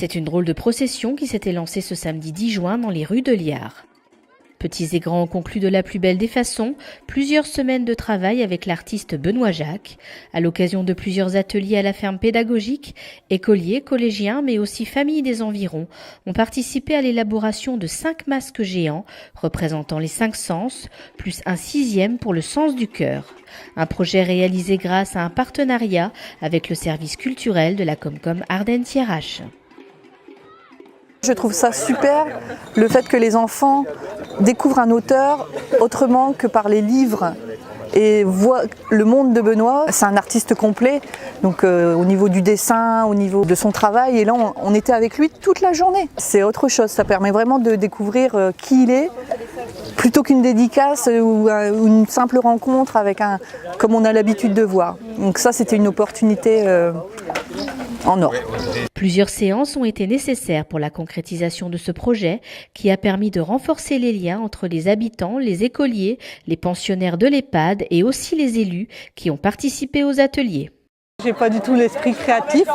C'est une drôle de procession qui s'était lancée ce samedi 10 juin dans les rues de Liard. Petits et grands ont conclu de la plus belle des façons plusieurs semaines de travail avec l'artiste Benoît Jacques, à l'occasion de plusieurs ateliers à la ferme pédagogique. Écoliers, collégiens, mais aussi familles des environs ont participé à l'élaboration de 5 masques géants représentant les 5 sens, plus un 6e pour le sens du cœur. Un projet réalisé grâce à un partenariat avec le service culturel de la Comcom Ardennes-Thiérache. Je trouve ça super, le fait que les enfants découvrent un auteur autrement que par les livres et voient le monde de Benoît. C'est un artiste complet, donc au niveau du dessin, au niveau de son travail, et là on était avec lui toute la journée. C'est autre chose, ça permet vraiment de découvrir qui il est, plutôt qu'une dédicace ou une simple rencontre avec comme on a l'habitude de voir. Donc ça, c'était une opportunité en or. Plusieurs séances ont été nécessaires pour la concrétisation de ce projet qui a permis de renforcer les liens entre les habitants, les écoliers, les pensionnaires de l'EHPAD et aussi les élus qui ont participé aux ateliers. J'ai pas du tout l'esprit créatif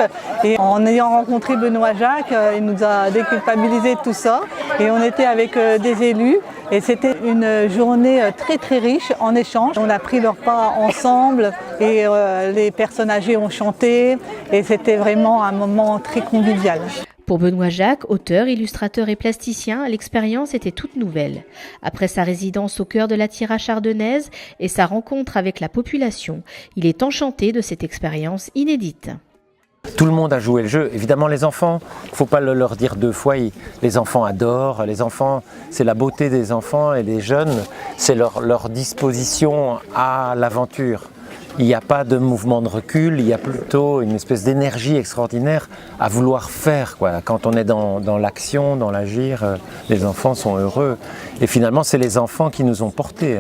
et en ayant rencontré Benoît Jacques, il nous a déculpabilisé de tout ça et on était avec des élus et c'était une journée très très riche en échange. On a pris le repas ensemble et les personnes âgées ont chanté et c'était vraiment un moment très convivial. Pour Benoît Jacques, auteur, illustrateur et plasticien, l'expérience était toute nouvelle. Après sa résidence au cœur de la Thiérache ardennaise et sa rencontre avec la population, il est enchanté de cette expérience inédite. Tout le monde a joué le jeu. Évidemment, les enfants, il ne faut pas leur dire 2 fois, les enfants adorent. Les enfants, c'est la beauté des enfants et des jeunes, c'est leur disposition à l'aventure. Il n'y a pas de mouvement de recul, il y a plutôt une espèce d'énergie extraordinaire à vouloir faire, quoi. Quand on est dans l'action, dans l'agir, les enfants sont heureux. Et finalement, c'est les enfants qui nous ont portés.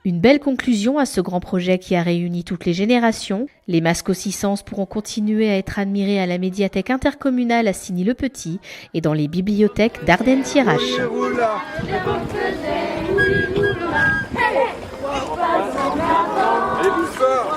Une belle conclusion à ce grand projet qui a réuni toutes les générations. Les masques aux 6 sens pourront continuer à être admirés à la médiathèque intercommunale à Signy-le-Petit et dans les bibliothèques d'Ardennes-Thiérache. Allez plus fort!